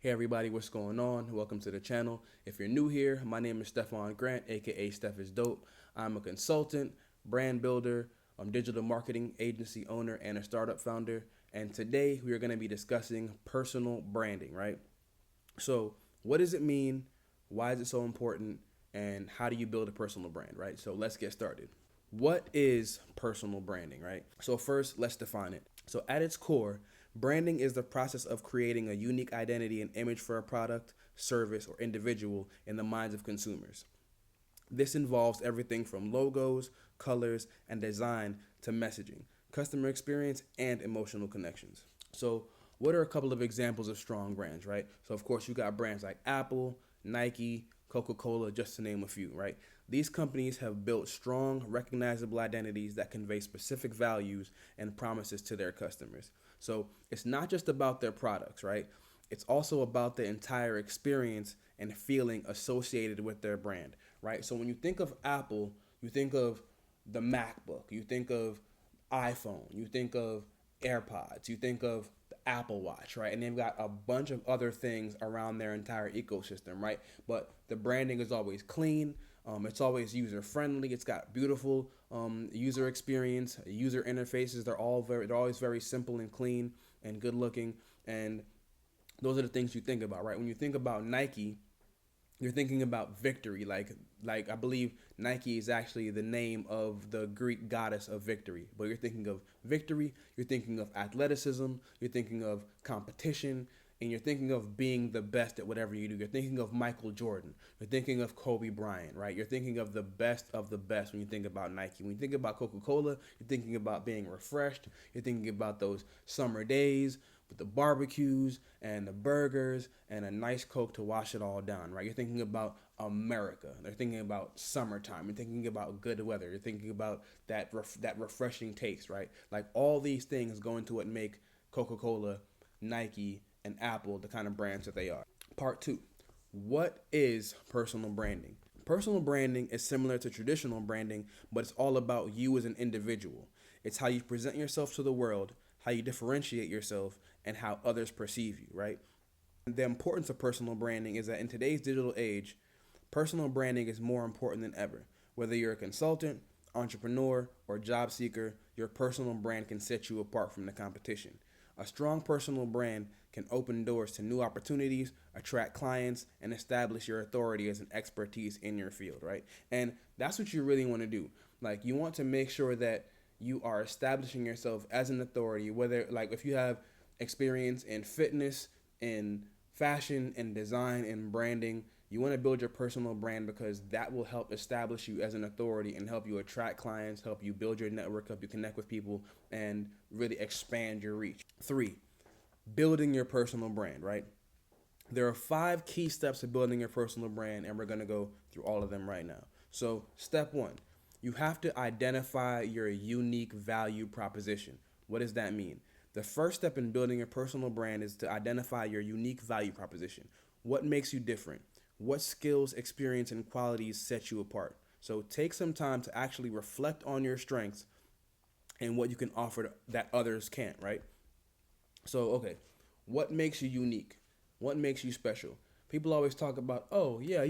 Hey everybody, what's going on? Welcome to the channel. If you're new here, my name is Stefan Grant, aka STEFisDOPE. I'm a consultant, brand builder, digital marketing agency owner, and a startup founder. And today we are going to be discussing personal branding, right? So, what does it mean? Why is it so important? And how do you build a personal brand, right? So, let's get started. What is personal branding, right? So, first, let's define it. So, at its core, branding is the process of creating a unique identity and image for a product, service, or individual in the minds of consumers. This involves everything from logos, colors, and design to messaging, customer experience, and emotional connections. So, what are a couple of examples of strong brands, right? So, of course, you got brands like Apple, Nike, Coca-Cola, just to name a few, right? These companies have built strong, recognizable identities that convey specific values and promises to their customers. So, it's not just about their products, right? It's also about the entire experience and feeling associated with their brand, right? So when you think of Apple, you think of the MacBook, you think of iPhone, you think of AirPods, you think of the Apple Watch, right? And they've got a bunch of other things around their entire ecosystem, right? But the branding is always clean. It's always user friendly. It's got beautiful user experience, user interfaces. They're always very simple and clean and good looking. And those are the things you think about, right? When you think about Nike, you're thinking about victory. Like I believe Nike is actually the name of the Greek goddess of victory. But you're thinking of victory, you're thinking of athleticism, you're thinking of competition, and you're thinking of being the best at whatever you do. You're thinking of Michael Jordan. You're thinking of Kobe Bryant, right? You're thinking of the best when you think about Nike. When you think about Coca-Cola, you're thinking about being refreshed. You're thinking about those summer days with the barbecues and the burgers and a nice Coke to wash it all down, right? You're thinking about America. They're thinking about summertime. You're thinking about good weather. You're thinking about that refreshing taste, right? Like all these things go into what make Coca-Cola, Nike, and Apple the kind of brands that they are. Part two, what is personal branding? Personal branding is similar to traditional branding, but it's all about you as an individual. It's how you present yourself to the world, how you differentiate yourself, and how others perceive you, right? The importance of personal branding is that in today's digital age, personal branding is more important than ever. Whether you're a consultant, entrepreneur, or job seeker, your personal brand can set you apart from the competition. A strong personal brand can open doors to new opportunities, attract clients, and establish your authority as an expertise in your field, right? And that's what you really want to do. Like, you want to make sure that you are establishing yourself as an authority, whether, like, if you have experience in fitness, in fashion, in design, in branding, you want to build your personal brand because that will help establish you as an authority and help you attract clients, help you build your network, help you connect with people, and really expand your reach. Three, building your personal brand, right? There are 5 key steps to building your personal brand, and we're going to go through all of them right now. So, step 1, you have to identify your unique value proposition. What does that mean? The first step in building a personal brand is to identify your unique value proposition. What makes you different? What skills, experience, and qualities set you apart? So take some time to actually reflect on your strengths and what you can offer that others can't, right? So, okay, what makes you unique? What makes you special? People always talk about, oh, yeah,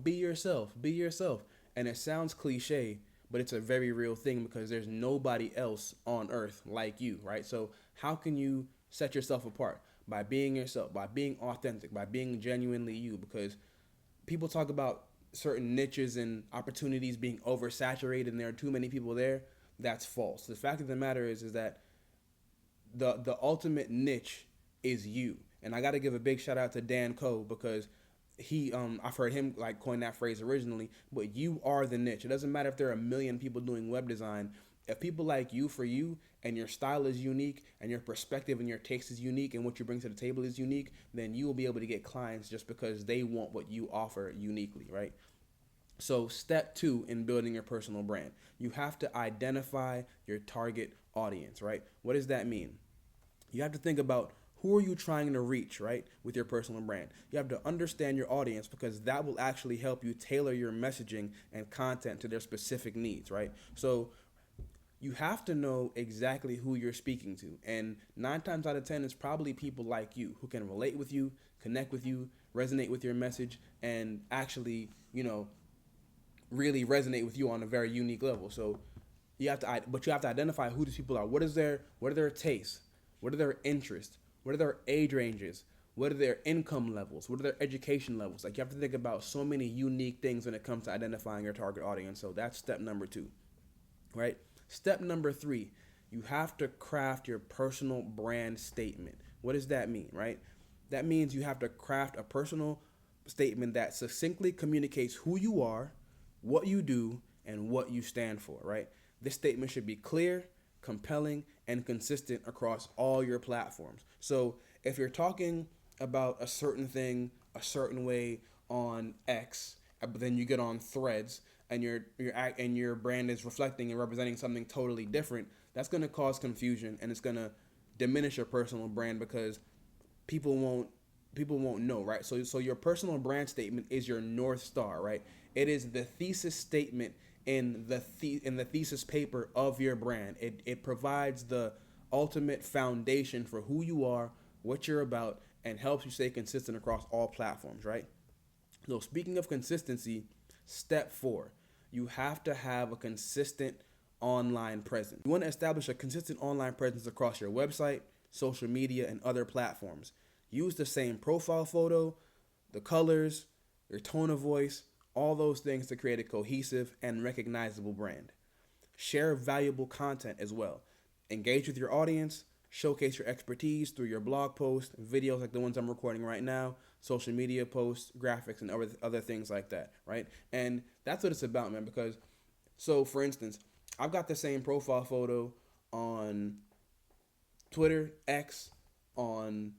be yourself, be yourself. And it sounds cliche, but it's a very real thing because there's nobody else on earth like you, right? So how can you set yourself apart? By being yourself, by being authentic, by being genuinely you. Because people talk about certain niches and opportunities being oversaturated and there are too many people there. That's false. The fact of the matter is that the ultimate niche is you. And I got to give a big shout out to Dan Coe because I've heard him like coin that phrase originally, but you are the niche. It doesn't matter if there are a million people doing web design. If people like you for you and your style is unique and your perspective and your taste is unique and what you bring to the table is unique, then you will be able to get clients just because they want what you offer uniquely, right? So step 2 in building your personal brand, you have to identify your target audience, right? What does that mean? You have to think about who are you trying to reach, right, with your personal brand. You have to understand your audience because that will actually help you tailor your messaging and content to their specific needs, right? So you have to know exactly who you're speaking to. And 9 times out of 10, it's probably people like you who can relate with you, connect with you, resonate with your message, and actually, really resonate with you on a very unique level. So but you have to identify who these people are. What are their tastes? What are their interests? What are their age ranges? What are their income levels? What are their education levels? Like, you have to think about so many unique things when it comes to identifying your target audience. So that's step number 2, right? Step number 3, you have to craft your personal brand statement. What does that mean, right? That means you have to craft a personal statement that succinctly communicates who you are, what you do, and what you stand for, right? This statement should be clear, compelling, and consistent across all your platforms. So if you're talking about a certain thing a certain way on X, but then you get on Threads and your brand is reflecting and representing something totally different, that's going to cause confusion, and it's going to diminish your personal brand because people won't know, right? So your personal brand statement is your North Star, right? It is the thesis statement in the thesis paper of your brand. It provides the ultimate foundation for who you are, what you're about, and helps you stay consistent across all platforms, right? So speaking of consistency, step 4, you have to have a consistent online presence. You want to establish a consistent online presence across your website, social media, and other platforms. Use the same profile photo, the colors, your tone of voice, all those things to create a cohesive and recognizable brand. Share valuable content as well. Engage with your audience, showcase your expertise through your blog posts, videos like the ones I'm recording right now, social media posts, graphics, and other things like that, right? And that's what it's about, man, because, so for instance, I've got the same profile photo on Twitter, X, on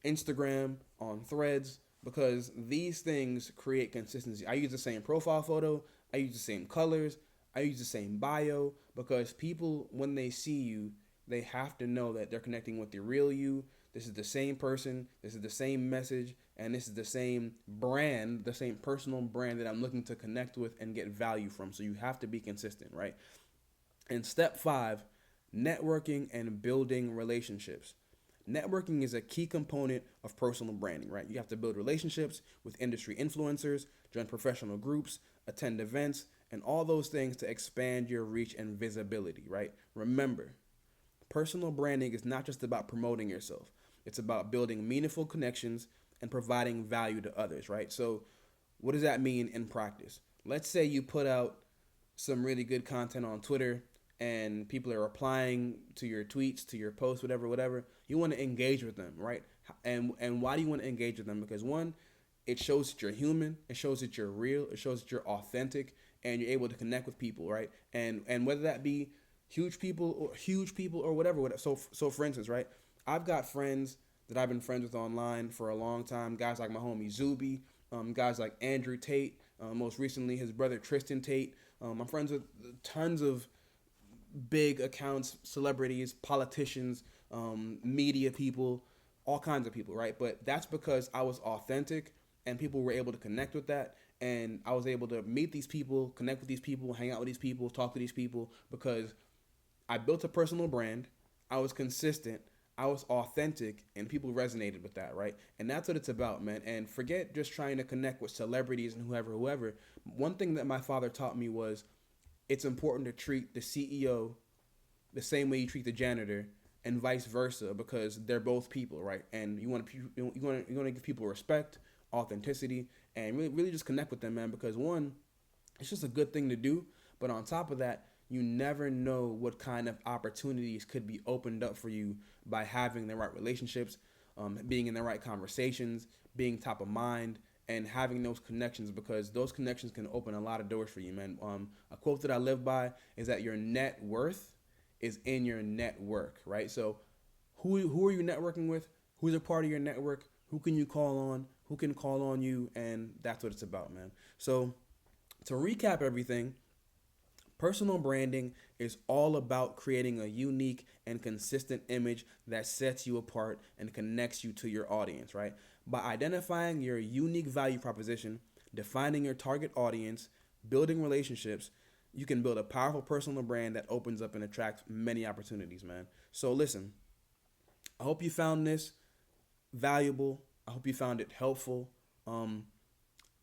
Instagram, on Threads, because these things create consistency. I use the same profile photo, I use the same colors, I use the same bio, because people, when they see you, they have to know that they're connecting with the real you. This is the same person, this is the same message, and this is the same brand, the same personal brand that I'm looking to connect with and get value from. So you have to be consistent, right? And step 5, networking and building relationships. Networking is a key component of personal branding, right? You have to build relationships with industry influencers, join professional groups, attend events, and all those things to expand your reach and visibility, right? Remember, personal branding is not just about promoting yourself. It's about building meaningful connections and providing value to others, right? So what does that mean in practice? Let's say you put out some really good content on Twitter and people are replying to your tweets, to your posts, whatever. You want to engage with them, right? And why do you want to engage with them? Because one, it shows that you're human, it shows that you're real, it shows that you're authentic, and you're able to connect with people, right? And whether that be huge people or whatever. So for instance, right, I've got friends that I've been friends with online for a long time. Guys like my homie Zuby, guys like Andrew Tate, most recently his brother Tristan Tate. I'm friends with tons of big accounts, celebrities, politicians, media people, all kinds of people, right? But that's because I was authentic and people were able to connect with that. And I was able to meet these people, connect with these people, hang out with these people, talk to these people, because I built a personal brand. I was consistent. I was authentic, and people resonated with that, right? And that's what it's about, man. And forget just trying to connect with celebrities and whoever. One thing that my father taught me was it's important to treat the CEO the same way you treat the janitor, and vice versa, because they're both people, right? And you want to give people respect, authenticity, and really just connect with them, man. Because one, it's just a good thing to do. But on top of that, you never know what kind of opportunities could be opened up for you by having the right relationships, being in the right conversations, being top of mind, and having those connections, because those connections can open a lot of doors for you, man. A quote that I live by is that your net worth is in your network, right? So who are you networking with? Who's a part of your network? Who can you call on? Who can call on you? And that's what it's about, man. So to recap everything, personal branding is all about creating a unique and consistent image that sets you apart and connects you to your audience, right? By identifying your unique value proposition, defining your target audience, building relationships, you can build a powerful personal brand that opens up and attracts many opportunities, man. So listen, I hope you found this valuable, I hope you found it helpful.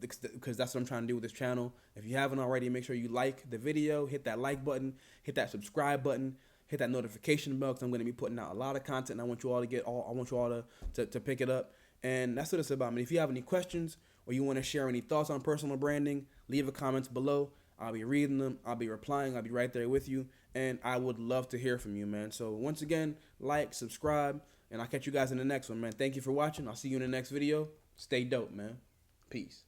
Because that's what I'm trying to do with this channel. If you haven't already, make sure you like the video, hit that like button, hit that subscribe button, hit that notification bell, because I'm going to be putting out a lot of content, and I want you all to to pick it up. And that's what it's about. I mean, if you have any questions or you want to share any thoughts on personal branding, leave a comments below. I'll be reading them. I'll be replying. I'll be right there with you. And I would love to hear from you, man. So once again, like, subscribe, and I'll catch you guys in the next one, man. Thank you for watching. I'll see you in the next video. Stay dope, man. Peace.